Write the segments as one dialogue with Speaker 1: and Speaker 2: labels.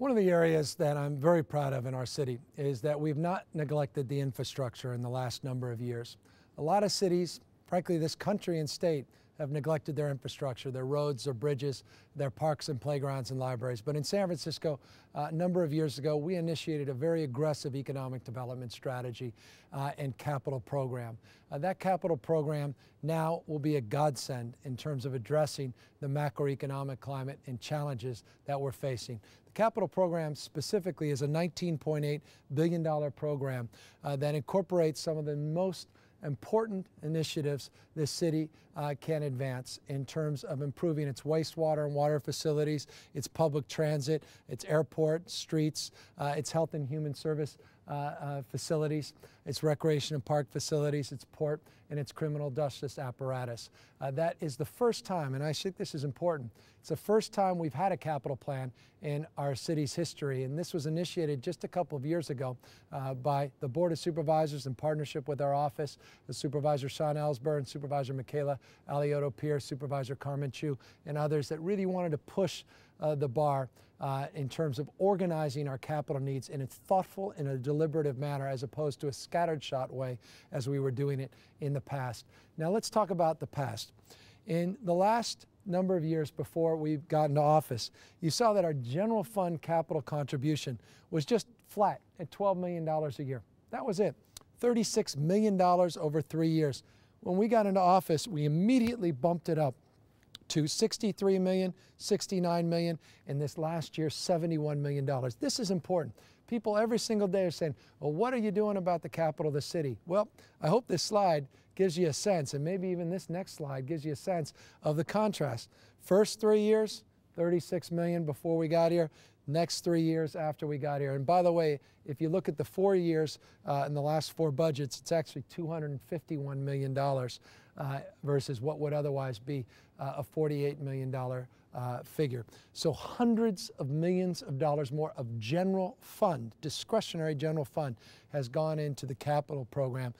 Speaker 1: One of the areas that I'm very proud of in our city is that we've not neglected the infrastructure in the last number of years. A lot of cities, frankly this country and state, have neglected their infrastructure, their roads, their bridges, their parks and playgrounds and libraries. But in San Francisco, a number of years ago, we initiated a very aggressive economic development strategy and capital program. That capital program now will be a godsend in terms of addressing the macroeconomic climate and challenges that we're facing. The capital program specifically is a $19.8 billion program that incorporates some of the most important initiatives the city can advance in terms of improving its wastewater and water facilities, its public transit, its airport, streets, its health and human service facilities, its recreation and park facilities, its port, and its criminal justice apparatus. That is the first time, and I think this is important, it's the first time we've had a capital plan in our city's history, and this was initiated just a couple of years ago by the Board of Supervisors in partnership with our office, the Supervisor Sean Ellsberg and Supervisor Michaela Alioto-Pierce, Supervisor Carmen Chu, and others that really wanted to push the bar in terms of organizing our capital needs in a thoughtful and a deliberative manner as opposed to a scattershot way as we were doing it in the past. Now let's talk about the past. In the last number of years before we've gotten to office, you saw that our general fund capital contribution was just flat at $12 million a year. That was it. $36 million over 3 years. When we got into office, we immediately bumped it up to $63 million, $69 million, and this last year, $71 million. This is important. People every single day are saying, well, what are you doing about the capital of the city? Well, I hope this slide gives you a sense, and maybe even this next slide gives you a sense of the contrast. First 3 years, $36 million before we got here. Next 3 years after we got here. And by the way, if you look at the 4 years in the last 4 budgets, it's actually $251 million versus what would otherwise be a $48 million figure. So hundreds of millions of dollars more of general fund, discretionary general fund, has gone into the capital program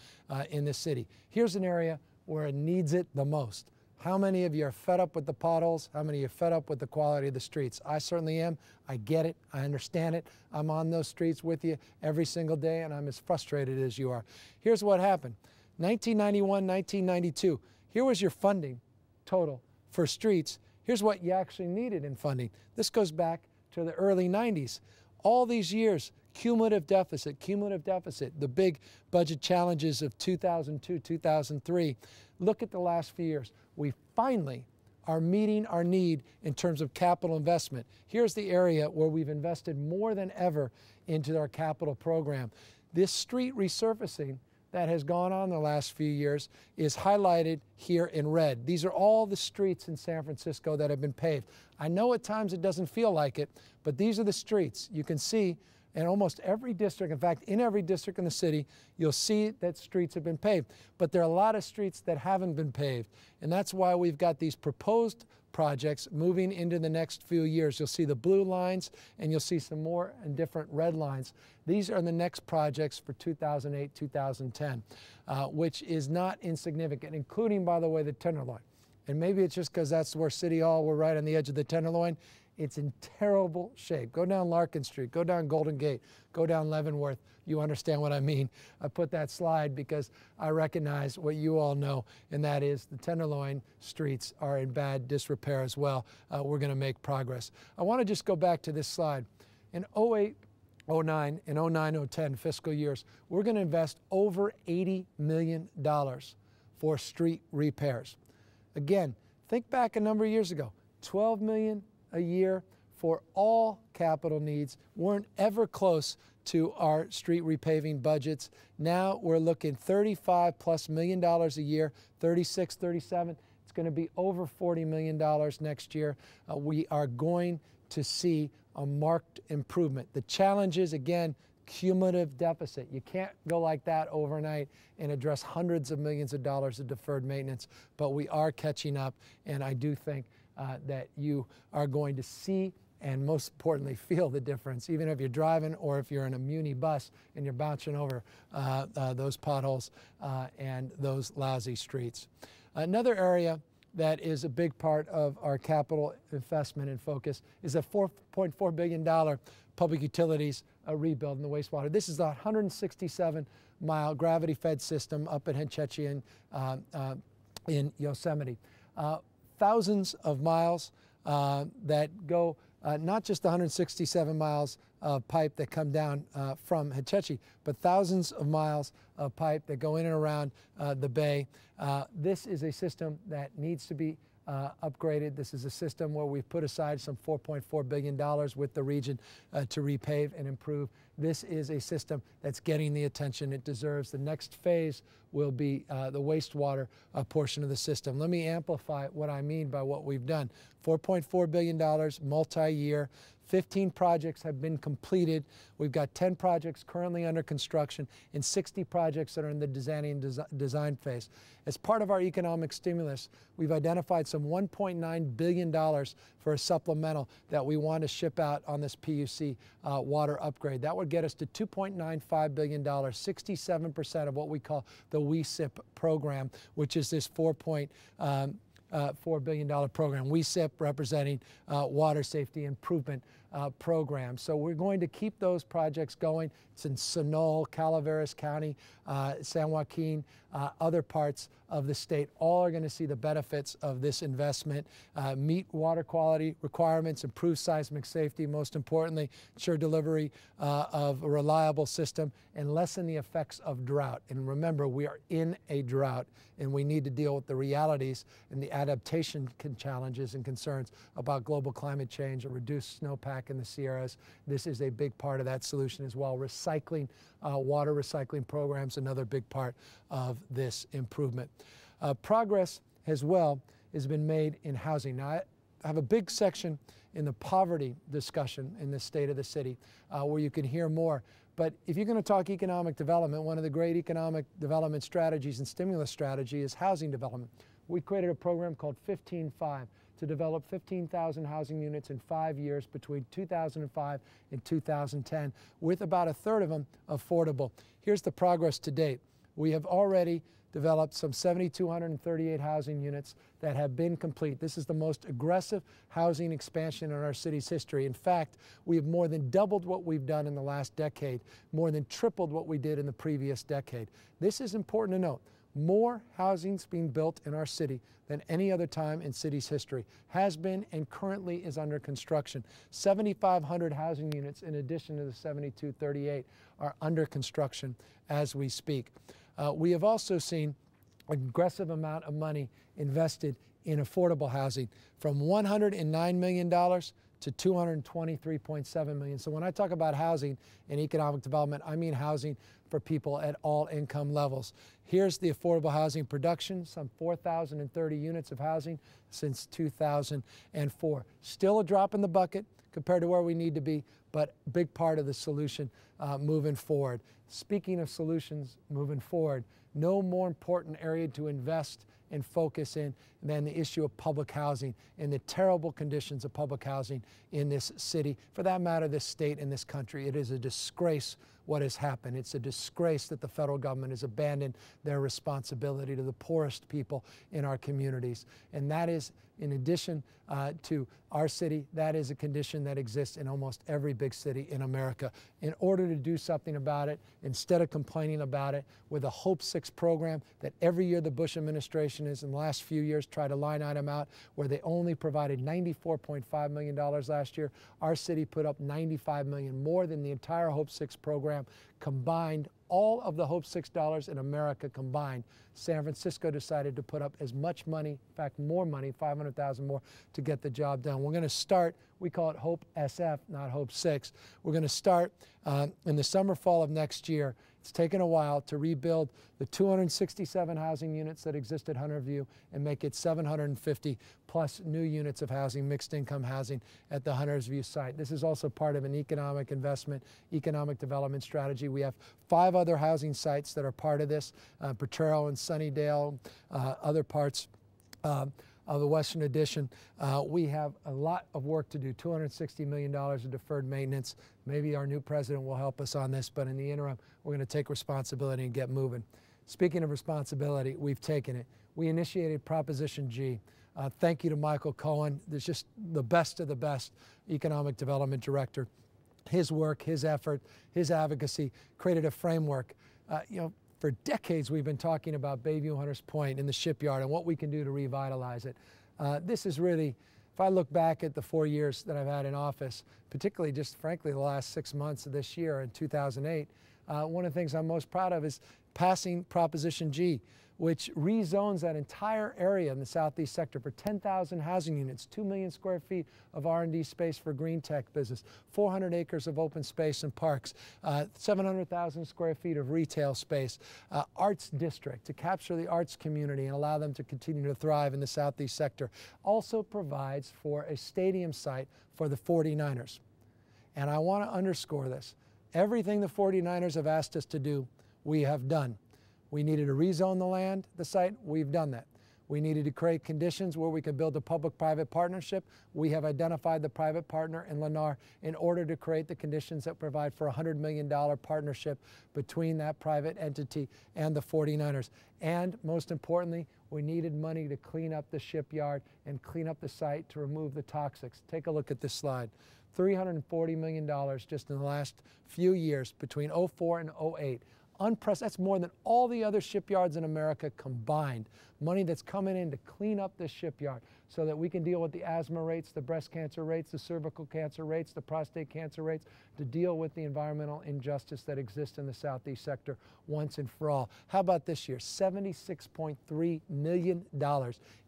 Speaker 1: in the city. Here's an area where it needs it the most. How many of you are fed up with the potholes? How many of you are fed up with the quality of the streets? I certainly am. I get it. I understand it. I'm on those streets with you every single day, and I'm as frustrated as you are. Here's what happened. 1991, 1992, here was your funding total for streets. Here's what you actually needed in funding. This goes back to the early 90s. All these years, cumulative deficit, the big budget challenges of 2002, 2003. Look at the last few years. We finally are meeting our need in terms of capital investment. Here's the area where we've invested more than ever into our capital program. This street resurfacing that has gone on the last few years is highlighted here in red. These are all the streets in San Francisco that have been paved. I know at times it doesn't feel like it, but these are the streets. You can see in almost every district, in fact, in every district in the city, you'll see that streets have been paved. But there are a lot of streets that haven't been paved. And that's why we've got these proposed projects moving into the next few years. You'll see the blue lines and you'll see some more and different red lines. These are the next projects for 2008, 2010, which is not insignificant, including, by the way, the Tenderloin. And maybe it's just because that's where City Hall, we're right on the edge of the Tenderloin. It's in terrible shape. Go down Larkin Street, go down Golden Gate, go down Leavenworth. You understand what I mean. I put that slide because I recognize what you all know, and that is the Tenderloin streets are in bad disrepair as well. We're going to make progress. I want to just go back to this slide. In 08, 09, and 09, 010 fiscal years, we're going to invest over $80 million for street repairs. Again, think back a number of years ago, $12 million a year for all capital needs. Weren't ever close to our street repaving budgets. Now we're looking $35+ million a year, 36, 37. It's going to be over $40 million next year. We are going to see a marked improvement. The challenge is, again, cumulative deficit. You can't go like that overnight and address hundreds of millions of dollars of deferred maintenance, but we are catching up, and I do think that you are going to see and most importantly feel the difference, even if you're driving or if you're in a muni bus and you're bouncing over those potholes and those lousy streets. Another area that is a big part of our capital investment and focus is a $4.4 billion public utilities rebuild in the wastewater. This is a 167-mile gravity-fed system up at Hetchy in Yosemite. Thousands of miles that go, not just the 167 miles of pipe that come down from Hetchy, but thousands of miles of pipe that go in and around the bay. This is a system that needs to be upgraded. This is a system where we've put aside some $4.4 billion with the region to repave and improve. This is a system that's getting the attention it deserves. The next phase will be the wastewater portion of the system. Let me amplify what I mean by what we've done. $4.4 billion, multi-year. 15 projects have been completed. We've got 10 projects currently under construction and 60 projects that are in the design phase. As part of our economic stimulus, we've identified some $1.9 billion for a supplemental that we want to ship out on this PUC water upgrade. That would get us to $2.95 billion, 67% of what we call the WESIP program, which is this $4 billion program. WESIP representing Water Safety Improvement Program. So we're going to keep those projects going. It's in Sunol, Calaveras County, San Joaquin, other parts of the state. All are going to see the benefits of this investment, meet water quality requirements, improve seismic safety, most importantly, ensure delivery of a reliable system, and lessen the effects of drought. And remember, we are in a drought, and we need to deal with the realities and the adaptation challenges and concerns about global climate change, a reduced snowpack in the Sierras. This is a big part of that solution as well. Recycling, water recycling programs, another big part of this improvement. Progress as well has been made in housing. Now, I have a big section in the poverty discussion in the state of the city where you can hear more. But if you're going to talk economic development, one of the great economic development strategies and stimulus strategy is housing development. We created a program called 15-5 to develop 15,000 housing units in 5 years between 2005 and 2010, with about a third of them affordable. Here's the progress to date. We have already developed some 7,238 housing units that have been complete. This is the most aggressive housing expansion in our city's history. In fact, we have more than doubled what we've done in the last decade, more than tripled what we did in the previous decade. This is important to note. More housing's being built in our city than any other time in city's history, has been and currently is under construction. 7,500 housing units in addition to the 7,238 are under construction as we speak. We have also seen an aggressive amount of money invested in affordable housing, from $109 million to $223.7 million. So when I talk about housing and economic development, I mean housing for people at all income levels. Here's the affordable housing production, some 4,030 units of housing since 2004. Still a drop in the bucket compared to where we need to be, but a big part of the solution moving forward. Speaking of solutions moving forward, no more important area to invest and focus in than the issue of public housing and the terrible conditions of public housing in this city, for that matter, this state and this country. It is a disgrace what has happened. It's a disgrace that the federal government has abandoned their responsibility to the poorest people in our communities. And that is, in addition to our city, that is a condition that exists in almost every big city in America. In order to do something about it, instead of complaining about it, with a Hope 6 program that every year the Bush administration has in the last few years tried to line item out, where they only provided $94.5 million last year, our city put up $95 million, more than the entire Hope 6 program combined. All of the Hope 6 dollars in America combined, San Francisco decided to put up as much money, in fact more money, $500,000 more, to get the job done. We're going to start, we call it Hope SF, not Hope 6. We're going to start in the summer, fall of next year. It's taken a while to rebuild the 267 housing units that exist at Hunter View and make it 750 plus new units of housing, mixed income housing at the Hunters View site. This is also part of an economic investment, economic development strategy. We have 5 other housing sites that are part of this, Potrero and Sunnydale, other parts of the Western Addition. We have a lot of work to do, $260 million of deferred maintenance. Maybe our new president will help us on this, but in the interim, we're going to take responsibility and get moving. Speaking of responsibility, we've taken it. We initiated Proposition G, Thank you to Michael Cohen. There's just the best of the best economic development director. His work, his effort, his advocacy created a framework. For decades we've been talking about Bayview Hunters Point and the shipyard and what we can do to revitalize it. This is really, if I look back at the 4 years that I've had in office, particularly just frankly the last 6 months of this year in 2008, one of the things I'm most proud of is passing Proposition G, which rezones that entire area in the southeast sector for 10,000 housing units, 2 million square feet of R&D space for green tech business, 400 acres of open space and parks, 700,000 square feet of retail space, arts district to capture the arts community and allow them to continue to thrive in the southeast sector. Also provides for a stadium site for the 49ers. And I want to underscore this. Everything the 49ers have asked us to do, we have done. We needed to rezone the land, the site, we've done that. We needed to create conditions where we could build a public-private partnership. We have identified the private partner in Lennar in order to create the conditions that provide for a $100 million partnership between that private entity and the 49ers. And most importantly, we needed money to clean up the shipyard and clean up the site to remove the toxics. Take a look at this slide. $340 million just in the last few years between '04 and '08. That's more than all the other shipyards in America combined. Money that's coming in to clean up this shipyard so that we can deal with the asthma rates, the breast cancer rates, the cervical cancer rates, the prostate cancer rates, to deal with the environmental injustice that exists in the southeast sector once and for all. How about this year? $76.3 million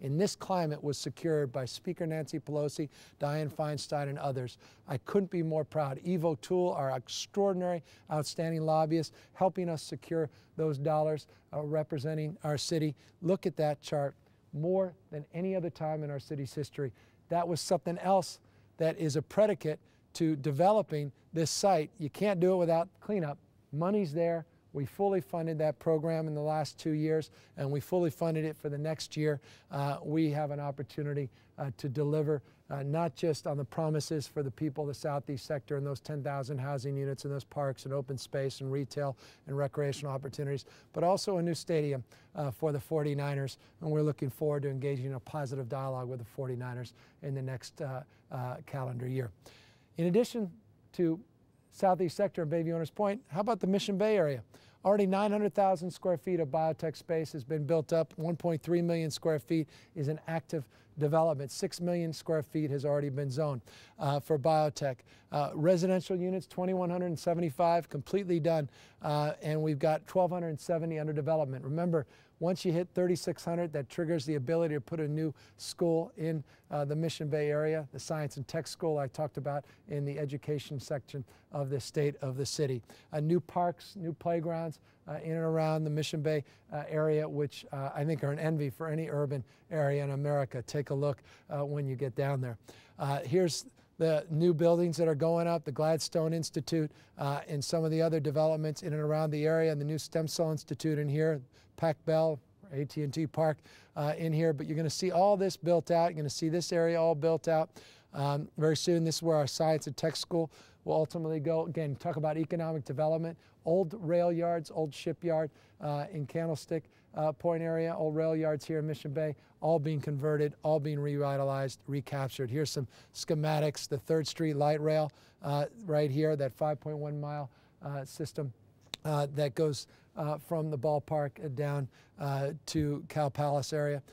Speaker 1: in this climate was secured by Speaker Nancy Pelosi, Dianne Feinstein, and others. I couldn't be more proud. Evo Toole, our extraordinary, outstanding lobbyist, helping us secure those dollars representing our city. Look at that chart. More than any other time in our city's history. That was something else that is a predicate to developing this site. You can't do it without cleanup. Money's there. We fully funded that program in the last 2 years, and we fully funded it for the next year. We have an opportunity to deliver not just on the promises for the people of the southeast sector and those 10,000 housing units and those parks and open space and retail and recreational opportunities, but also a new stadium for the 49ers. And we're looking forward to engaging in a positive dialogue with the 49ers in the next calendar year. In addition to southeast sector of Bayview Hunters Point, how about the Mission Bay area? Already 900,000 square feet of biotech space has been built up. 1.3 million square feet is in active development. 6 million square feet has already been zoned for biotech. Residential units, 2,175 completely done, and we've got 1,270 under development. Remember, once you hit 3,600, that triggers the ability to put a new school in the Mission Bay area, the science and tech school I talked about in the education section of the state of the city. New parks, new playgrounds in and around the Mission Bay area, which I think are an envy for any urban area in America. Take a look when you get down there. Here's the new buildings that are going up, the Gladstone Institute and some of the other developments in and around the area, and the new Stem Cell Institute in here, Pac Bell, AT&T Park in here. But you're going to see all this built out. You're going to see this area all built out very soon. This is where our science and tech school will ultimately go. Again, talk about economic development. Old rail yards, old shipyard in Candlestick Point area, old rail yards here in Mission Bay, all being converted, all being revitalized, recaptured. Here's some schematics. The 3rd Street light rail right here, that 5.1 mile system that goes from the ballpark down to Cal Palace area.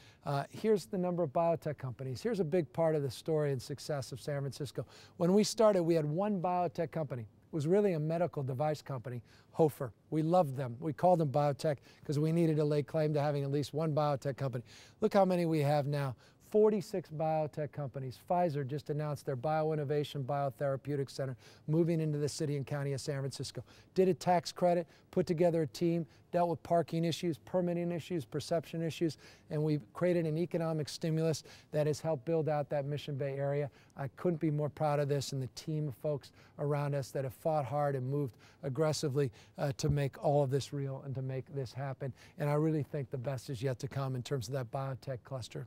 Speaker 1: Here's the number of biotech companies. Here's a big part of the story and success of San Francisco. When we started, we had one biotech company. It was really a medical device company, Hofer. We loved them. We called them biotech because we needed to lay claim to having at least one biotech company. Look how many we have now. 46 biotech companies. Pfizer just announced their Bioinnovation Biotherapeutic Center moving into the city and county of San Francisco. Did a tax credit, put together a team, dealt with parking issues, permitting issues, perception issues, and we've created an economic stimulus that has helped build out that Mission Bay area. I couldn't be more proud of this and the team of folks around us that have fought hard and moved aggressively to make all of this real and to make this happen. And I really think the best is yet to come in terms of that biotech cluster.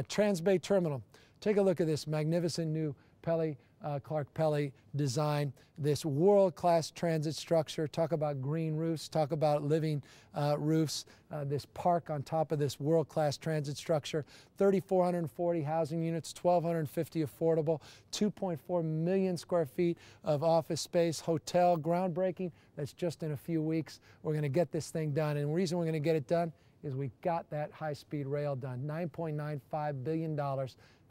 Speaker 1: Trans Bay Terminal. Take a look at this magnificent new Pele Clark Pelly design, this world-class transit structure. Talk about green roofs, talk about living roofs, this park on top of this world-class transit structure, 3,440 housing units, 1,250 affordable, 2.4 million square feet of office space, hotel, groundbreaking. That's just in a few weeks. We're going to get this thing done, and the reason we're going to get it done is we got that high-speed rail done, $9.95 billion.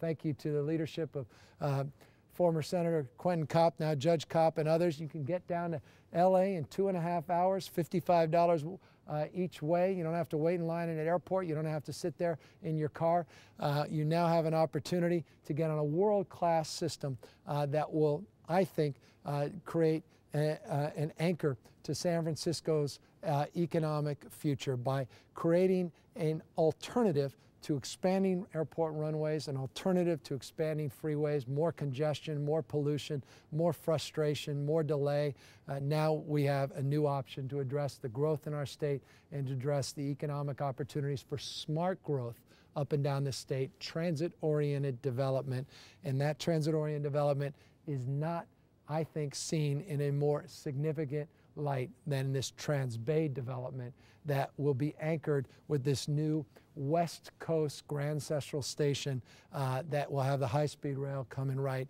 Speaker 1: Thank you to the leadership of former Senator Quentin Kopp, now Judge Kopp, and others. You can get down to LA in 2.5 hours, $55 each way. You don't have to wait in line at an airport. You don't have to sit there in your car. You now have an opportunity to get on a world-class system that will, I think, create an anchor to San Francisco's economic future by creating an alternative to expanding airport runways, an alternative to expanding freeways, more congestion, more pollution, more frustration, more delay. Now we have a new option to address the growth in our state and to address the economic opportunities for smart growth up and down the state, transit-oriented development. And that transit-oriented development is not, I think, seen in a more significant light than this Trans-Bay development that will be anchored with this new West Coast Grand Central Station that will have the high-speed rail coming right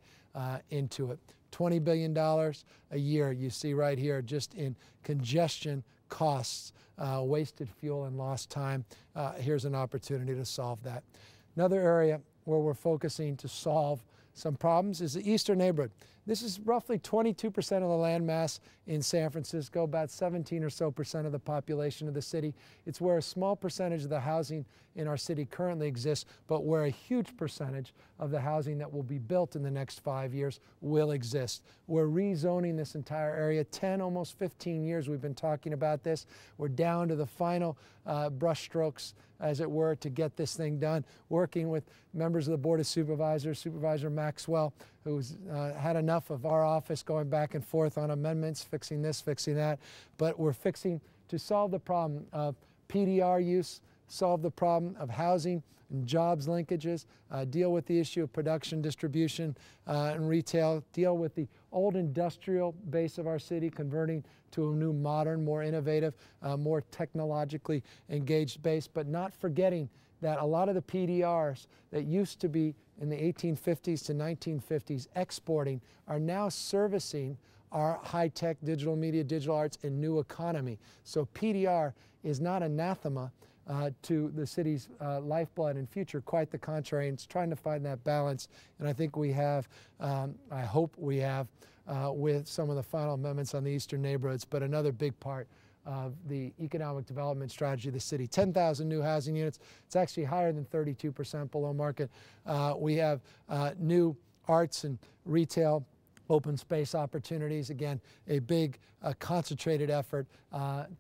Speaker 1: into it. $20 billion a year you see right here just in congestion costs, wasted fuel and lost time. Here's an opportunity to solve that. Another area where we're focusing to solve some problems is the eastern neighborhood. This is roughly 22% of the land mass in San Francisco, about 17% or so of the population of the city. It's where a small percentage of the housing in our city currently exists, but where a huge percentage of the housing that will be built in the next 5 years will exist. We're rezoning this entire area. 10, almost 15 years we've been talking about this. We're down to the final brushstrokes, as it were, to get this thing done, working with members of the Board of Supervisors, Supervisor Maxwell, who's had enough of our office going back and forth on amendments, fixing this, fixing that. But we're fixing to solve the problem of PDR use, solve the problem of housing and jobs linkages, deal with the issue of production, distribution, and retail, deal with the old industrial base of our city, converting to a new modern, more innovative, more technologically engaged base, but not forgetting that a lot of the PDRs that used to be in the 1850s to 1950s exporting are now servicing our high-tech digital media, digital arts, and new economy. So PDR is not anathema to the city's lifeblood and future, quite the contrary. And it's trying to find that balance, and I think we have, I hope we have, with some of the final amendments on the eastern neighborhoods, but another big part of the economic development strategy of the city. 10,000 new housing units. It's actually higher than 32% below market. We have new arts and retail open space opportunities. Again, a big concentrated effort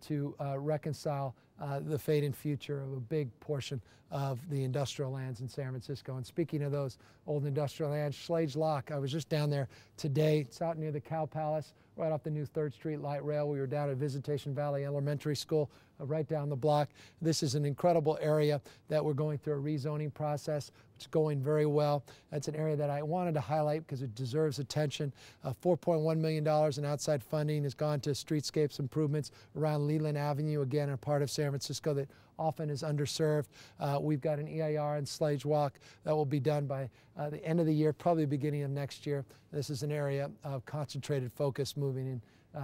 Speaker 1: to reconcile the fate and future of a big portion of the industrial lands in San Francisco. And speaking of those old industrial lands, Schlage Lock, I was just down there today. It's out near the Cow Palace, right off the new 3rd Street light rail. We were down at Visitation Valley Elementary School, right down the block. This is an incredible area that we're going through a rezoning process. It's going very well. That's an area that I wanted to highlight because it deserves attention. $4.1 million in outside funding has gone to streetscapes improvements around Leland Avenue, again, a part of San Francisco that often is underserved. We've got an EIR and Schlage Walk that will be done by the end of the year, probably beginning of next year. This is an area of concentrated focus moving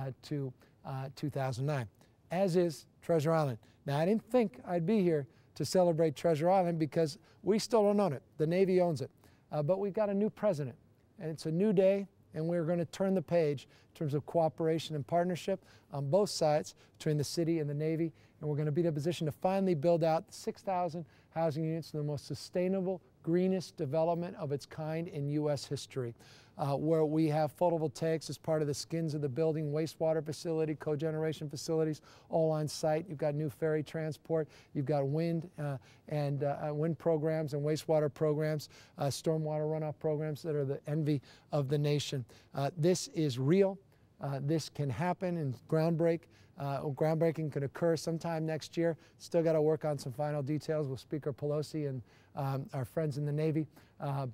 Speaker 1: into 2009, as is Treasure Island. Now, I didn't think I'd be here to celebrate Treasure Island because we still don't own it. The Navy owns it. But we've got a new president, and it's a new day, and we're going to turn the page in terms of cooperation and partnership on both sides between the city and the Navy, and we're going to be in a position to finally build out 6,000 housing units in the most sustainable, greenest development of its kind in U.S. history, where we have photovoltaics as part of the skins of the building, wastewater facility, cogeneration facilities, all on site. You've got new ferry transport. You've got wind and wind programs and wastewater programs, stormwater runoff programs that are the envy of the nation. This is real. This can happen, and groundbreaking could occur sometime next year. Still got to work on some final details with Speaker Pelosi and our friends in the Navy.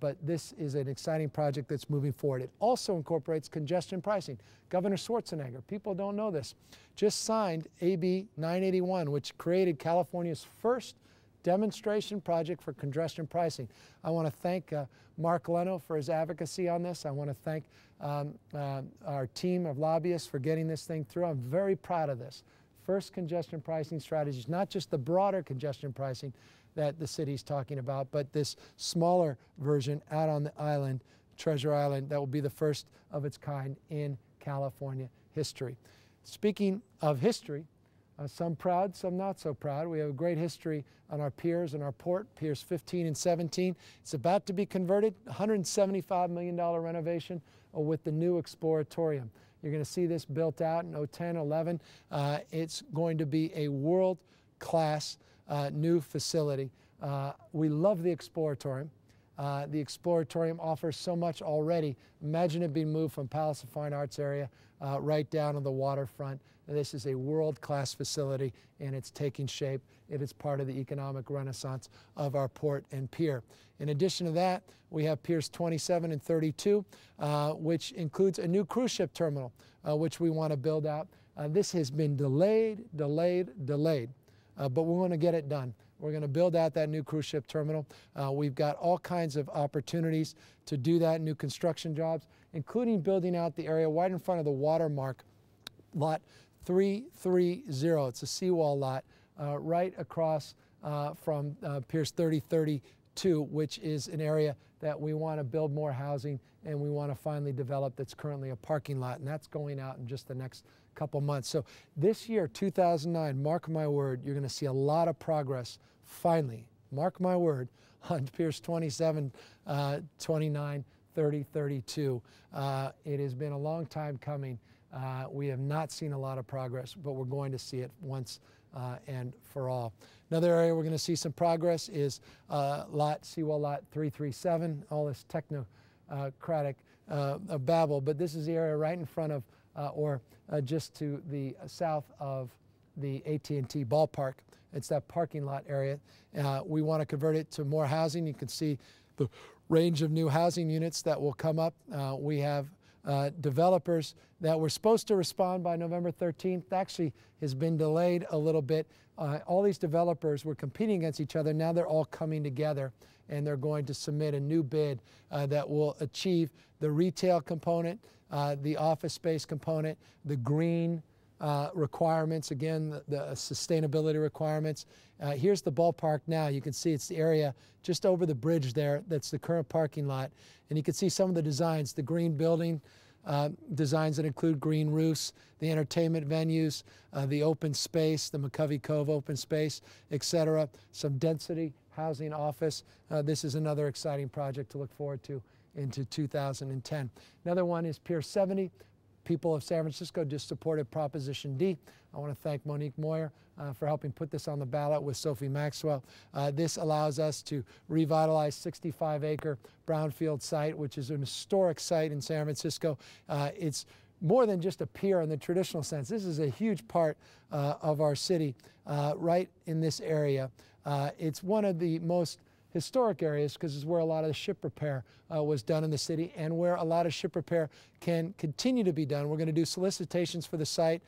Speaker 1: but this is an exciting project that's moving forward. It also incorporates congestion pricing. Governor Schwarzenegger, people don't know this, just signed AB 981, which created California's first demonstration project for congestion pricing. I want to thank Mark Leno for his advocacy on this. I want to thank our team of lobbyists for getting this thing through. I'm very proud of this. First congestion pricing strategies, not just the broader congestion pricing that the city's talking about, but this smaller version out on the island, Treasure Island, that will be the first of its kind in California history. Speaking of history, some proud, some not so proud. We have a great history on our piers and our port, Piers 15 and 17. It's about to be converted, $175 million renovation with the new Exploratorium. You're going to see this built out in 2010, 11. It's going to be a world-class new facility. We love the Exploratorium. The Exploratorium offers so much already. Imagine it being moved from Palace of Fine Arts area right down to the waterfront. This is a world-class facility, and it's taking shape. It is part of the economic renaissance of our port and pier. In addition to that, we have Piers 27 and 32, which includes a new cruise ship terminal, which we want to build out. This has been delayed, but we want to get it done. We're going to build out that new cruise ship terminal. We've got all kinds of opportunities to do that, new construction jobs, including building out the area right in front of the watermark, lot 330. It's a seawall lot right across from Piers 3032, which is an area that we want to build more housing and we want to finally develop that's currently a parking lot, and that's going out in just the next couple months. So this year, 2009, mark my word, you're going to see a lot of progress, finally, mark my word, on Piers 27, 29, 30, 32. It has been a long time coming. We have not seen a lot of progress, but we're going to see it once and for all. Another area we're going to see some progress is seawall lot 337, all this technocratic babble, but this is the area right in front of just to the south of the AT&T ballpark. It's that parking lot area. We want to convert it to more housing. You can see the range of new housing units that will come up. We have developers that were supposed to respond by November 13th, actually has been delayed a little bit. All these developers were competing against each other. Now they're all coming together, and they're going to submit a new bid that will achieve the retail component, the office space component, the green requirements, again, the sustainability requirements. Here's the ballpark now. You can see it's the area just over the bridge there. That's the current parking lot. And you can see some of the designs, the green building designs that include green roofs, the entertainment venues, the open space, the McCovey Cove open space, etc. Some density, housing, office. This is another exciting project to look forward to into 2010. Another one is Pier 70. People of San Francisco just supported Proposition D. I want to thank Monique Moyer for helping put this on the ballot with Sophie Maxwell. This allows us to revitalize 65-acre brownfield site, which is an historic site in San Francisco. It's more than just a pier in the traditional sense. This is a huge part of our city right in this area. It's one of the most historic areas because it's where a lot of the ship repair was done in the city and where a lot of ship repair can continue to be done. We're going to do solicitations for the site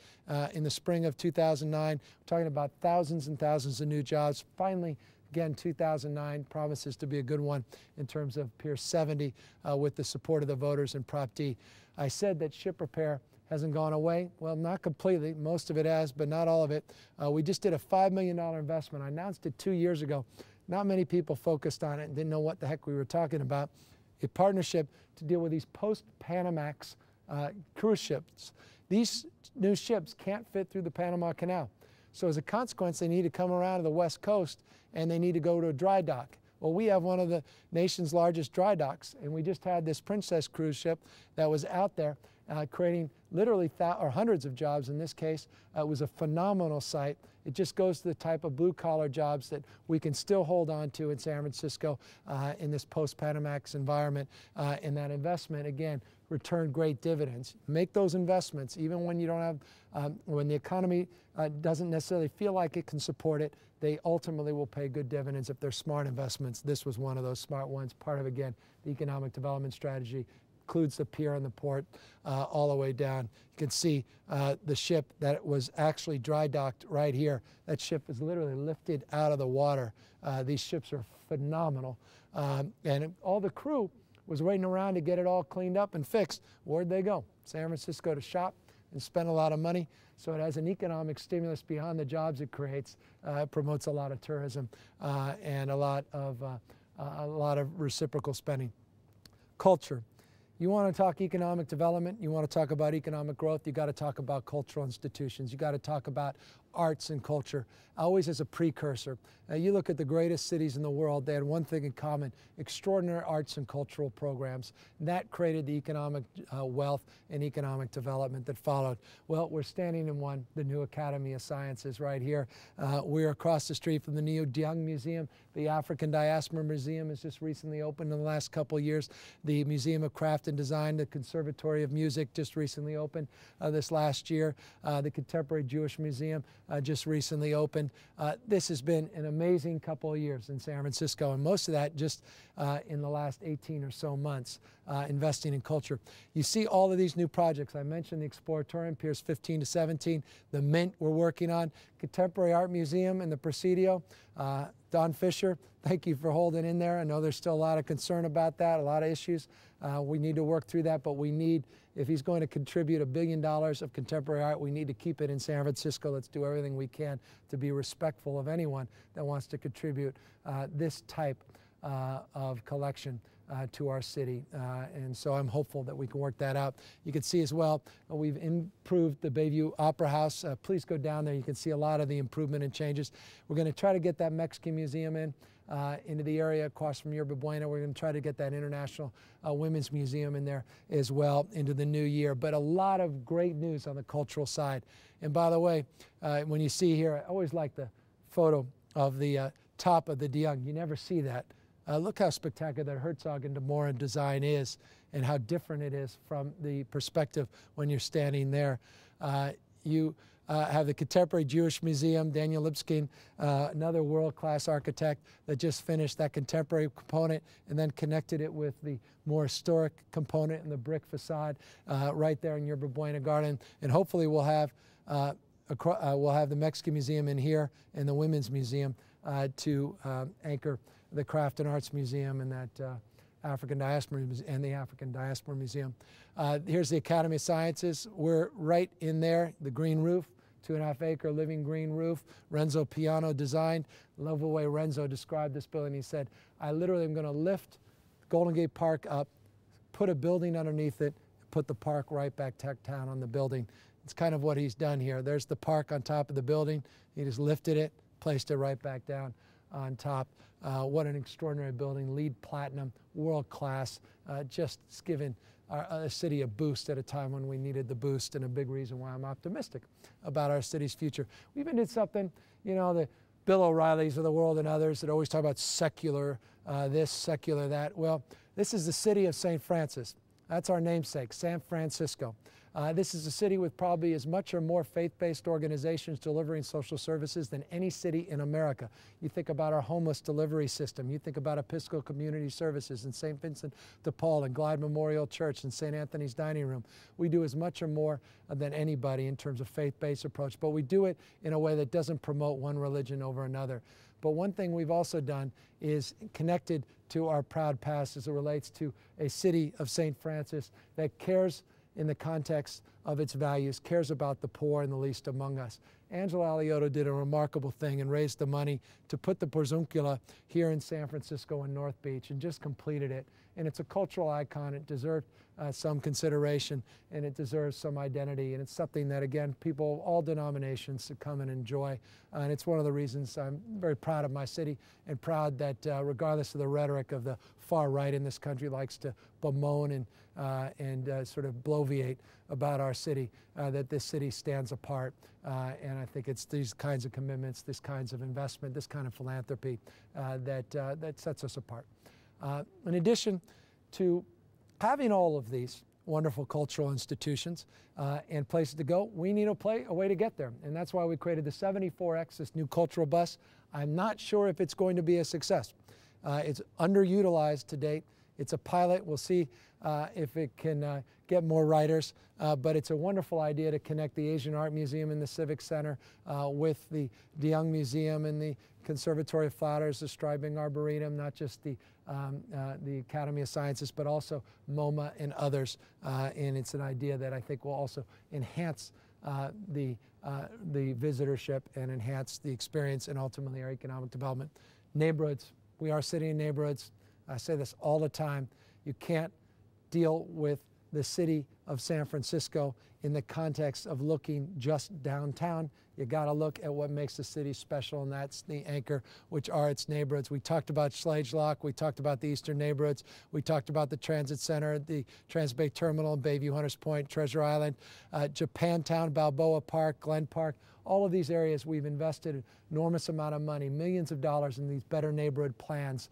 Speaker 1: in the spring of 2009. We're talking about thousands and thousands of new jobs. Finally, again, 2009 promises to be a good one in terms of Pier 70 with the support of the voters and Prop D. I said that ship repair hasn't gone away. Well, not completely. Most of it has, but not all of it. We just did a $5 million investment. I announced it 2 years ago. Not many people focused on it and didn't know what the heck we were talking about. A partnership to deal with these post-Panamax cruise ships. These new ships can't fit through the Panama Canal. So as a consequence, they need to come around to the West Coast and they need to go to a dry dock. Well, we have one of the nation's largest dry docks, and we just had this Princess cruise ship that was out there, creating literally hundreds of jobs in this case. It was a phenomenal site. It just goes to the type of blue-collar jobs that we can still hold on to in San Francisco in this post-Panamax environment. And that investment, again, returned great dividends. Make those investments even when you don't have, when the economy doesn't necessarily feel like it can support it. They ultimately will pay good dividends if they're smart investments. This was one of those smart ones, part of, again, the economic development strategy. Includes the pier and the port all the way down. You can see the ship that was actually dry docked right here. That ship is literally lifted out of the water. These ships are phenomenal. And all the crew was waiting around to get it all cleaned up and fixed. Where'd they go? San Francisco to shop and spend a lot of money. So it has an economic stimulus beyond the jobs it creates. It promotes a lot of tourism and a lot of reciprocal spending. Culture. You want to talk economic development, you want to talk about economic growth, you got to talk about cultural institutions, you got to talk about arts and culture, always as a precursor. You look at the greatest cities in the world, they had one thing in common: extraordinary arts and cultural programs. And that created the economic wealth and economic development that followed. Well, we're standing in one, the new Academy of Sciences right here. We're across the street from the Neo Dieng Museum. The African Diaspora Museum has just recently opened in the last couple of years. The Museum of Craft and Design, the Conservatory of Music just recently opened this last year. The Contemporary Jewish Museum just recently opened. This has been an amazing couple of years in San Francisco, and most of that just in the last 18 or so months, investing in culture. You see all of these new projects. I mentioned the Exploratorium, Piers 15 to 17, the Mint we're working on, Contemporary Art Museum in the Presidio. Don Fisher, thank you for holding in there. I know there's still a lot of concern about that, a lot of issues. We need to work through that, but we need, if he's going to contribute $1 billion of contemporary art, we need to keep it in San Francisco. Let's do everything we can to be respectful of anyone that wants to contribute this type of collection to our city. And so I'm hopeful that we can work that out. You can see as well, we've improved the Bayview Opera House. Please go down there. You can see a lot of the improvement and changes. We're going to try to get that Mexican Museum into the area across from Yerba Buena. We're going to try to get that International Women's Museum in there as well into the new year. But a lot of great news on the cultural side. And by the way, when you see here, I always like the photo of the top of the Dieng. You never see that. Look how spectacular that Herzog and de Morin design is, and how different it is from the perspective when you're standing there. You have the Contemporary Jewish Museum, Daniel Lipskin, another world-class architect that just finished that contemporary component and then connected it with the more historic component in the brick facade right there in Yerba Buena Garden. And hopefully we'll have the Mexican Museum in here and the Women's Museum to anchor the Craft and Arts Museum and that African Diaspora and the African Diaspora Museum. Here's the Academy of Sciences. We're right in there, the green roof, 2.5-acre living green roof. Renzo Piano designed. Love the way Renzo described this building. He said, I literally am going to lift Golden Gate Park up, put a building underneath it, put the park right back down on the building. It's kind of what he's done here. There's the park on top of the building. He just lifted it, placed it right back down on top. What an extraordinary building, LEED Platinum, world class, just given our city a boost at a time when we needed the boost, and a big reason why I'm optimistic about our city's future. We even did something, you know, the Bill O'Reillys of the world and others that always talk about secular this, secular that. Well, this is the city of St. Francis. That's our namesake, San Francisco. This is a city with probably as much or more faith-based organizations delivering social services than any city in America. You think about our homeless delivery system. You think about Episcopal Community Services and St. Vincent de Paul and Glide Memorial Church and St. Anthony's Dining Room. We do as much or more than anybody in terms of faith-based approach, but we do it in a way that doesn't promote one religion over another. But one thing we've also done is connected to our proud past as it relates to a city of St. Francis that cares in the context of its values, cares about the poor and the least among us. Angela Alioto did a remarkable thing and raised the money to put the Porzuncula here in San Francisco and North Beach, and just completed it. And it's a cultural icon. It deserved some consideration, and it deserves some identity. And it's something that, again, people of all denominations should come and enjoy. And it's one of the reasons I'm very proud of my city, and proud that regardless of the rhetoric of the far right in this country likes to bemoan and sort of bloviate about our city, that this city stands apart. And I think it's these kinds of commitments, this kinds of investment, this kind of philanthropy that sets us apart. In addition to having all of these wonderful cultural institutions and places to go, we need a way to get there. And that's why we created the 74X, this new cultural bus. I'm not sure if it's going to be a success. It's underutilized to date. It's a pilot. We'll see if it can get more riders, but it's a wonderful idea to connect the Asian Art Museum and the Civic Center with the De Young Museum and the Conservatory of Flowers, the Stribing Arboretum, not just the Academy of Sciences, but also MoMA and others. And it's an idea that I think will also enhance the visitorship and enhance the experience and ultimately our economic development. Neighborhoods. We are sitting in neighborhoods. I say this all the time. You can't deal with the city of San Francisco in the context of looking just downtown. You got to look at what makes the city special, and that's the anchor, which are its neighborhoods. We talked about Schlage Lock. We talked about the eastern neighborhoods. We talked about the transit center, the Transbay Terminal, Bayview, Hunters Point, Treasure Island, Japantown, Balboa Park, Glen Park. All of these areas we've invested an enormous amount of money, millions of dollars in these better neighborhood plans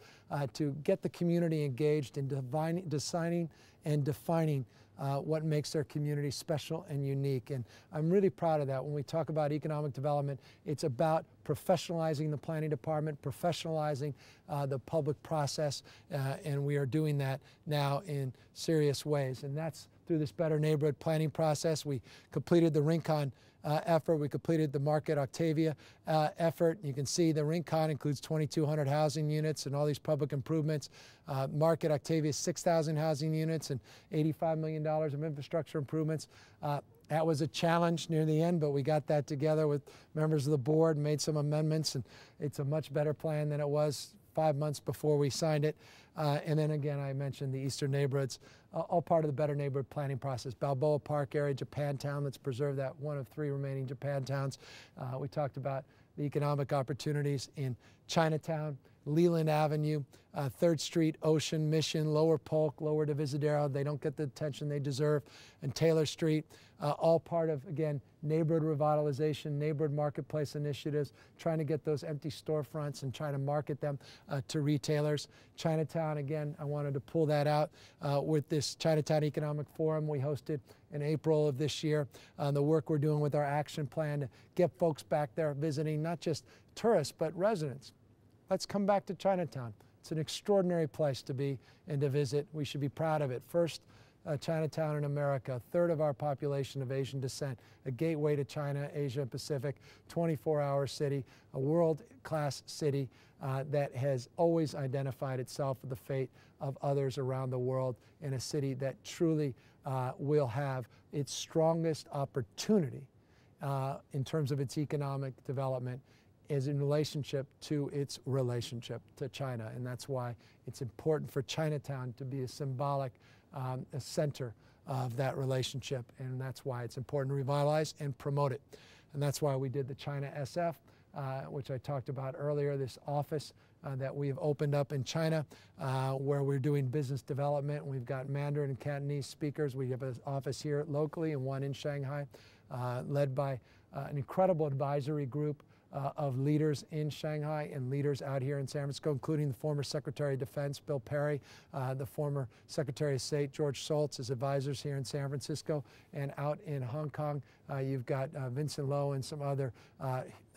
Speaker 1: to get the community engaged in designing and defining what makes their community special and unique. And I'm really proud of that. When we talk about economic development, it's about professionalizing the planning department, professionalizing the public process, and we are doing that now in serious ways. And that's through this better neighborhood planning process. We completed the Rincon effort. We completed the Market Octavia effort. You can see the Rincon includes 2,200 housing units and all these public improvements. Market Octavia, 6,000 housing units and $85 million of infrastructure improvements. That was a challenge near the end, but we got that together with members of the board, made some amendments, and it's a much better plan than it was 5 months before we signed it. And then again, I mentioned the eastern neighborhoods, all part of the better neighborhood planning process. Balboa Park area, Japantown, let's preserve that, one of 3 remaining Japantowns. We talked about the economic opportunities in Chinatown, Leland Avenue, 3rd Street, Ocean, Mission, Lower Polk, Lower Divisadero. They don't get the attention they deserve. And Taylor Street, all part of, again, neighborhood revitalization, neighborhood marketplace initiatives, trying to get those empty storefronts and trying to market them to retailers. Chinatown, again, I wanted to pull that out with this Chinatown Economic Forum we hosted in April of this year. The work we're doing with our action plan to get folks back there visiting, not just tourists, but residents. Let's come back to Chinatown. It's an extraordinary place to be and to visit. We should be proud of it. First Chinatown in America, 1/3 of our population of Asian descent, a gateway to China, Asia, and Pacific, 24-hour city, a world-class city that has always identified itself with the fate of others around the world, and a city that truly will have its strongest opportunity in terms of its economic development is in relationship to its relationship to China. And that's why it's important for Chinatown to be a symbolic a center of that relationship. And that's why it's important to revitalize and promote it. And that's why we did the China SF, which I talked about earlier, this office that we've opened up in China where we're doing business development. We've got Mandarin and Cantonese speakers. We have an office here locally and one in Shanghai, led by an incredible advisory group of leaders in Shanghai and leaders out here in San Francisco, including the former Secretary of Defense, Bill Perry, the former Secretary of State, George Shultz, as advisors here in San Francisco. And out in Hong Kong, you've got Vincent Lo and some other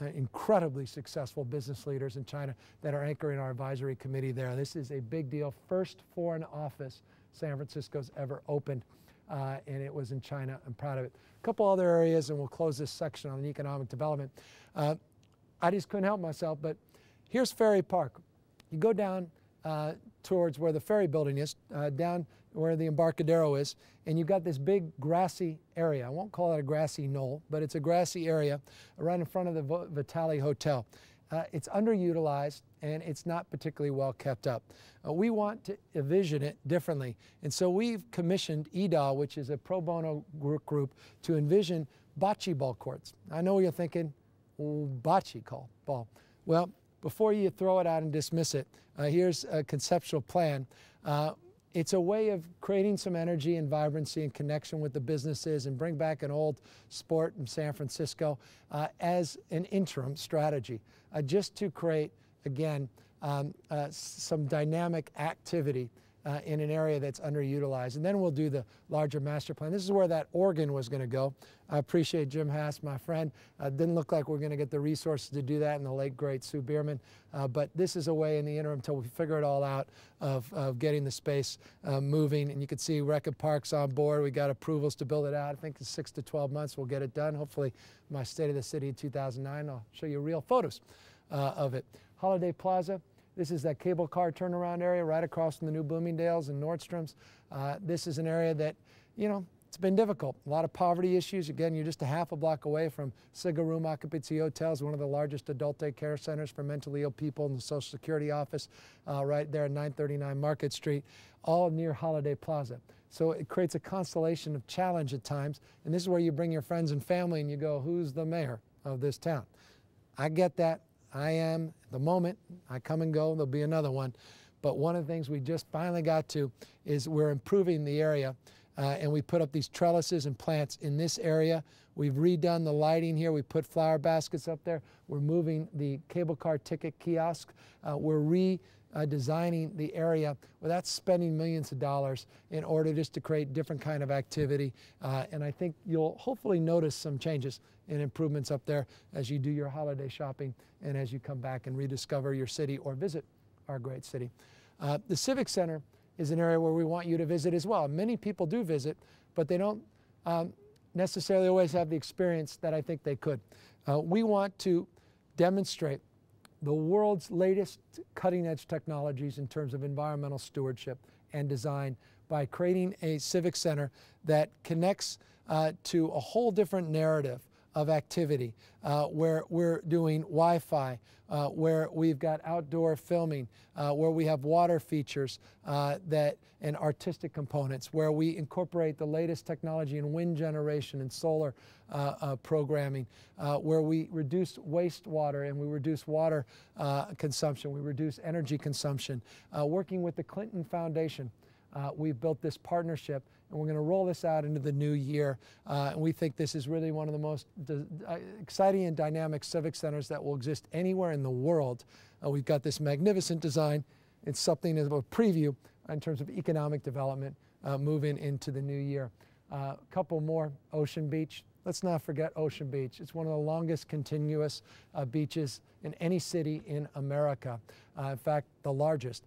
Speaker 1: incredibly successful business leaders in China that are anchoring our advisory committee there. This is a big deal. First foreign office San Francisco's ever opened, and it was in China. I'm proud of it. A couple other areas, and we'll close this section on economic development. I just couldn't help myself, but here's Ferry Park. You go down towards where the ferry building is, down where the Embarcadero is, and you've got this big grassy area. I won't call it a grassy knoll, but it's a grassy area right in front of the Vitale Hotel. It's underutilized, and it's not particularly well kept up. We want to envision it differently, and so we've commissioned EDAW, which is a pro bono group, to envision bocce ball courts. I know you're thinking, bocce ball. Well, before you throw it out and dismiss it, here's a conceptual plan. it's a way of creating some energy and vibrancy and connection with the businesses and bring back an old sport in San Francisco as an interim strategy, just to create, again, some dynamic activity in an area that's underutilized. And then we'll do the larger master plan. This is where that organ was going to go. I appreciate Jim Hass, my friend. Didn't look like we're going to get the resources to do that, and the late, great Sue Bierman. But this is a way in the interim until we figure it all out of getting the space moving. And you can see Reckitt Park's on board. We got approvals to build it out. I think in 6 to 12 months we'll get it done. Hopefully my State of the City in 2009, I'll show you real photos of it. Holiday Plaza. This is that cable car turnaround area right across from the new Bloomingdale's and Nordstrom's. This is an area that, you know, it's been difficult. A lot of poverty issues. Again, you're just a half a block away from Siga Room Occupancy Hotels, one of the largest adult day care centers for mentally ill people in the Social Security office right there at 939 Market Street, all near Holiday Plaza. So it creates a constellation of challenge at times. And this is where you bring your friends and family and you go, who's the mayor of this town? I get that. I am, at the moment, I come and go, there'll be another one. But one of the things we just finally got to is we're improving the area and we put up these trellises and plants in this area. We've redone the lighting here. We put flower baskets up there. We're moving the cable car ticket kiosk. We're redesigning the area without spending millions of dollars in order just to create different kind of activity. And I think you'll hopefully notice some changes and improvements up there as you do your holiday shopping and as you come back and rediscover your city or visit our great city. The Civic Center is an area where we want you to visit as well. Many people do visit, but they don't necessarily always have the experience that I think they could. We want to demonstrate the world's latest cutting-edge technologies in terms of environmental stewardship and design by creating a civic center that connects to a whole different narrative of activity, where we're doing Wi-Fi, where we've got outdoor filming, where we have water features and artistic components, where we incorporate the latest technology in wind generation and solar programming, where we reduce wastewater and we reduce water consumption, we reduce energy consumption. Working with the Clinton Foundation, we've built this partnership, and we're going to roll this out into the new year. And we think this is really one of the most exciting and dynamic civic centers that will exist anywhere in the world. We've got this magnificent design. It's something of a preview in terms of economic development moving into the new year. A couple more, Ocean Beach. Let's not forget Ocean Beach. It's one of the longest continuous beaches in any city in America. In fact, the largest.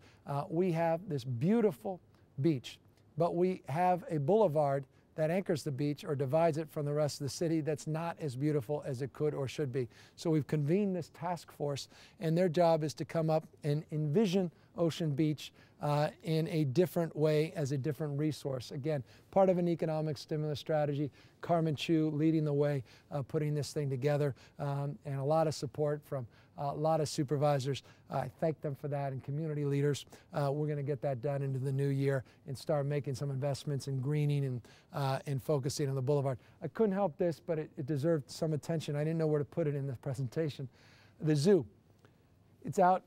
Speaker 1: We have this beautiful beach, but we have a boulevard that anchors the beach or divides it from the rest of the city that's not as beautiful as it could or should be. So we've convened this task force, and their job is to come up and envision Ocean Beach in a different way as a different resource. Again, part of an economic stimulus strategy. Carmen Chu leading the way, putting this thing together, and a lot of support from a lot of supervisors. I thank them for that, and community leaders. We're going to get that done into the new year and start making some investments in greening and focusing on the boulevard. I couldn't help this, but it deserved some attention. I didn't know where to put it in the presentation. The zoo. It's out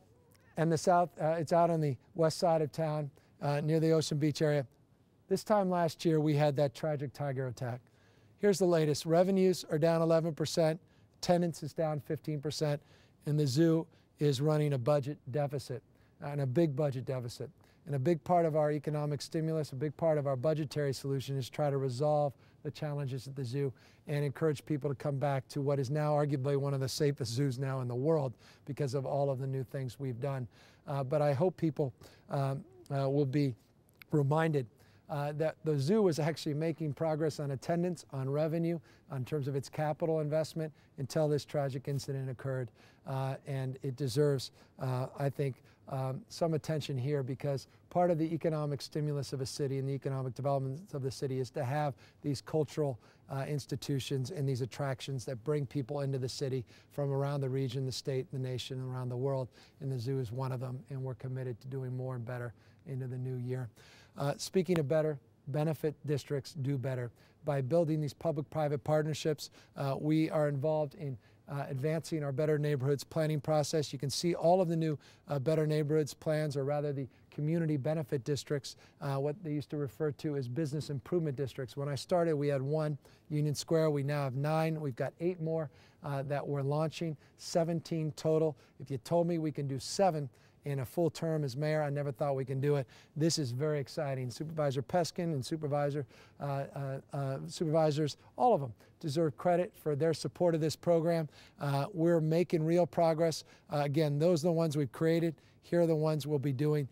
Speaker 1: in the south. It's out on the west side of town, near the Ocean Beach area. This time last year, we had that tragic tiger attack. Here's the latest. Revenues are down 11%. Attendance is down 15%. And the zoo is running a budget deficit, and a big budget deficit. And a big part of our economic stimulus, a big part of our budgetary solution is try to resolve the challenges at the zoo and encourage people to come back to what is now arguably one of the safest zoos now in the world because of all of the new things we've done. But I hope people will be reminded that the zoo is actually making progress on attendance, on revenue, in terms of its capital investment until this tragic incident occurred. And it deserves, I think, some attention here, because part of the economic stimulus of a city and the economic development of the city is to have these cultural institutions and these attractions that bring people into the city from around the region, the state, the nation, and around the world. And the zoo is one of them, and we're committed to doing more and better into the new year. Speaking of better, benefit districts do better. By building these public-private partnerships, we are involved in advancing our Better Neighborhoods planning process. You can see all of the new Better Neighborhoods plans, or rather the community benefit districts, what they used to refer to as business improvement districts. When I started, we had 1, Union Square. We now have 9. We've got 8 more that we're launching, 17 total. If you told me we can do 7 in a full term as mayor, I never thought we can do it. This is very exciting. Supervisor Peskin and supervisors, all of them deserve credit for their support of this program. We're making real progress. Again, those are the ones we've created. Here are the ones we'll be doing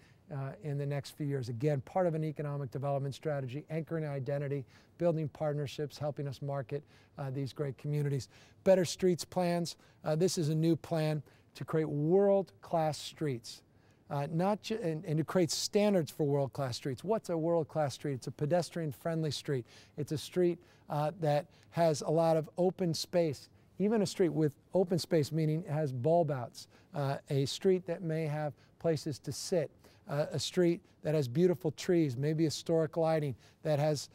Speaker 1: in the next few years. Again, part of an economic development strategy, anchoring identity, building partnerships, helping us market these great communities. Better Streets plans. This is a new plan to create world-class streets, and to create standards for world-class streets. What's a world-class street? It's a pedestrian-friendly street. It's a street that has a lot of open space, even a street with open space, meaning it has bulb outs, a street that may have places to sit, a street that has beautiful trees, maybe historic lighting, that has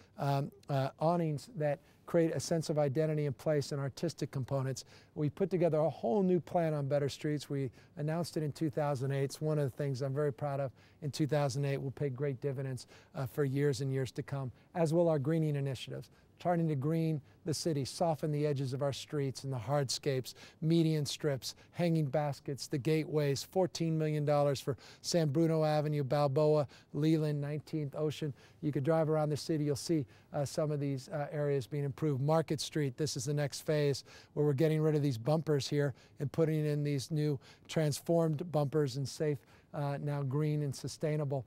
Speaker 1: awnings that create a sense of identity and place and artistic components. We put together a whole new plan on Better Streets. We announced it in 2008. It's one of the things I'm very proud of. In 2008, will pay great dividends for years and years to come, as will our greening initiatives. Trying to green the city, soften the edges of our streets and the hardscapes, median strips, hanging baskets, the gateways, $14 million for San Bruno Avenue, Balboa, Leland, 19th, Ocean. You could drive around the city, you'll see some of these areas being improved. Market Street, this is the next phase where we're getting rid of these bumpers here and putting in these new transformed bumpers and safe, now green and sustainable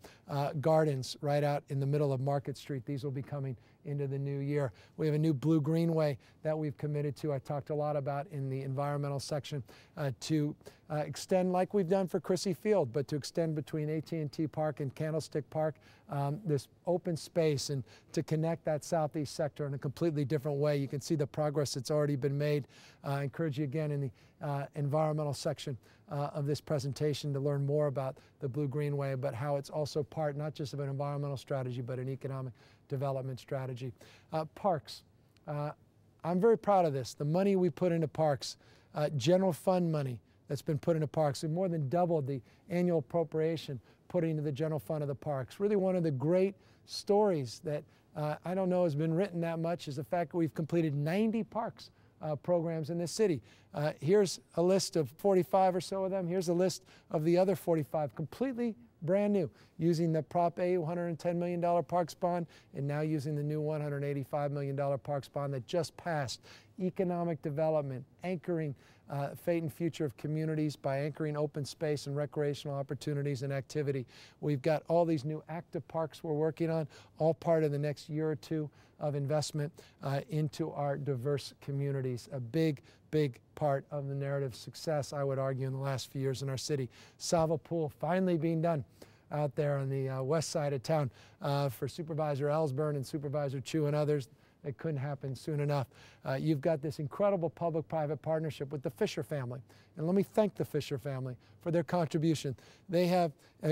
Speaker 1: gardens right out in the middle of Market Street. These will be coming into the new year. We have a new blue greenway that we've committed to. I talked a lot about in the environmental section to extend, like we've done for Crissy Field, but to extend between AT&T Park and Candlestick Park, this open space, and to connect that southeast sector in a completely different way. You can see the progress that's already been made. I encourage you again in the environmental section of this presentation to learn more about the Blue Greenway, but how it's also part not just of an environmental strategy, but an economic development strategy. Parks. I'm very proud of this. The money we put into parks, general fund money that's been put into parks, we've more than doubled the annual appropriation put into the general fund of the parks. Really one of the great stories that I don't know has been written that much is the fact that we've completed 90 parks programs in this city. Here's a list of 45 or so of them. Here's a list of the other 45, completely brand new, using the Prop A $110 million parks bond, and now using the new $185 million parks bond that just passed. Economic development, anchoring fate and future of communities by anchoring open space and recreational opportunities and activity. We've got all these new active parks we're working on, all part of the next year or two of investment into our diverse communities. A big, big part of the narrative success, I would argue, in the last few years in our city. Salvo Pool finally being done out there on the west side of town for Supervisor Ellsburn and Supervisor Chu and others. It couldn't happen soon enough. You've got this incredible public-private partnership with the Fisher family. And let me thank the Fisher family for their contribution. They have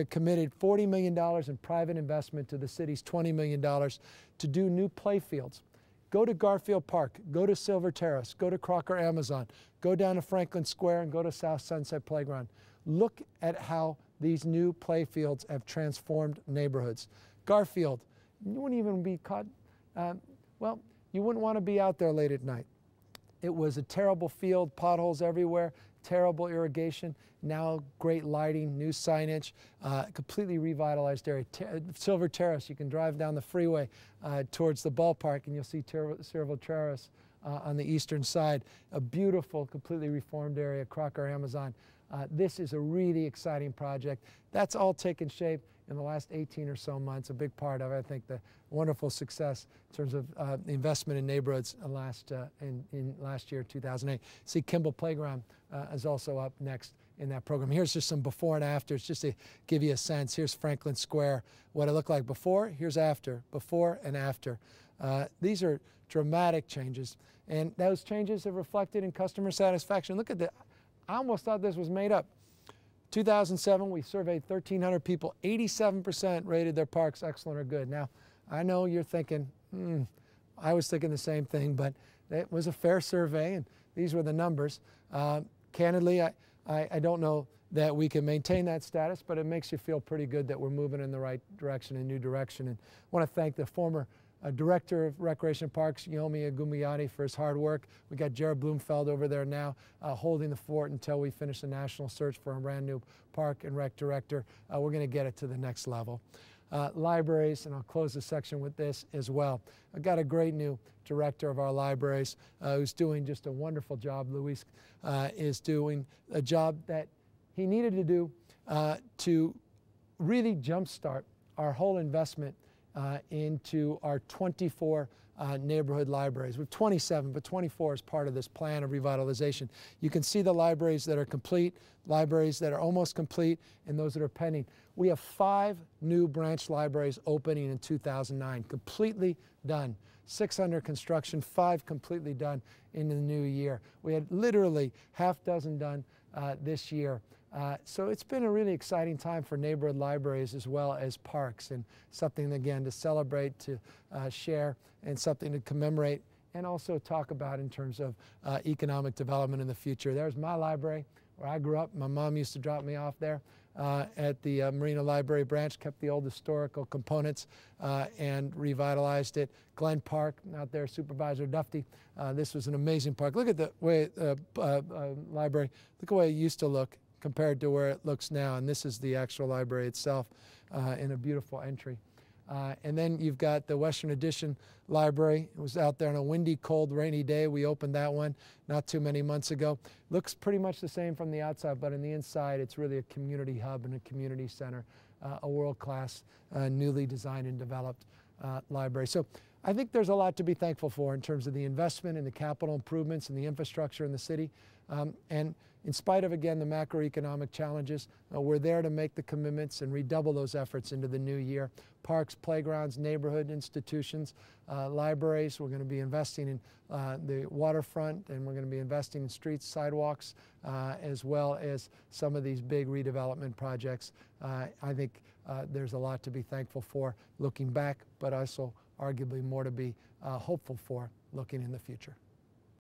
Speaker 1: committed $40 million in private investment to the city's $20 million to do new play fields. Go to Garfield Park, go to Silver Terrace, go to Crocker Amazon, go down to Franklin Square and go to South Sunset Playground. Look at how these new play fields have transformed neighborhoods. Garfield, you wouldn't even be caught, well, you wouldn't want to be out there late at night. It was a terrible field, potholes everywhere, terrible irrigation, now great lighting, new signage, completely revitalized area. Silver Terrace, you can drive down the freeway towards the ballpark and you'll see Silver Terrace on the eastern side. A beautiful, completely reformed area, Crocker Amazon. This is a really exciting project. That's all taken shape in the last 18 or so months. A big part of, I think, the wonderful success in terms of the investment in neighborhoods in last year, 2008. See, Kimball Playground is also up next in that program. Here's just some before and afters, just to give you a sense. Here's Franklin Square, what it looked like before. Here's after, before and after. These are dramatic changes, and those changes have reflected in customer satisfaction. Look at that. I almost thought this was made up. 2007, we surveyed 1,300 people. 87% rated their parks excellent or good. Now, I know you're thinking, I was thinking the same thing, but it was a fair survey, and these were the numbers. Candidly, I don't know that we can maintain that status, but it makes you feel pretty good that we're moving in the right direction, a new direction. And I want to thank the former Director of Recreation and Parks, Yomi Agumiyati, for his hard work. We got Jared Bloomfeld over there now holding the fort until we finish the national search for a brand new Park and Rec Director. We're going to get it to the next level. Libraries, and I'll close this section with this as well. I've got a great new director of our libraries who's doing just a wonderful job. Luis is doing a job that he needed to do to really jumpstart our whole investment into our 24 neighborhood libraries. We have 27, but 24 is part of this plan of revitalization. You can see the libraries that are complete, libraries that are almost complete, and those that are pending. We have 5 new branch libraries opening in 2009, completely done. 6 under construction, 5 completely done in the new year. We had literally half dozen done this year. So it's been a really exciting time for neighborhood libraries as well as parks, and something again to celebrate, to share, and something to commemorate and also talk about in terms of economic development in the future. There's my library where I grew up. My mom used to drop me off there at the Marina Library branch, kept the old historical components and revitalized it. Glen Park out there, Supervisor Dufty. This was an amazing park. Look at the way library, look at the way it used to look compared to where it looks now. And this is the actual library itself in a beautiful entry. And then you've got the Western Addition Library. It was out there on a windy, cold, rainy day. We opened that one not too many months ago. Looks pretty much the same from the outside, but on the inside, it's really a community hub and a community center, a world-class, newly designed and developed library. So I think there's a lot to be thankful for in terms of the investment and the capital improvements and the infrastructure in the city. And in spite of, again, the macroeconomic challenges, we're there to make the commitments and redouble those efforts into the new year. Parks, playgrounds, neighborhood institutions, libraries. We're going to be investing in the waterfront, and we're going to be investing in streets, sidewalks, as well as some of these big redevelopment projects. I think there's a lot to be thankful for looking back, but also arguably more to be hopeful for looking in the future.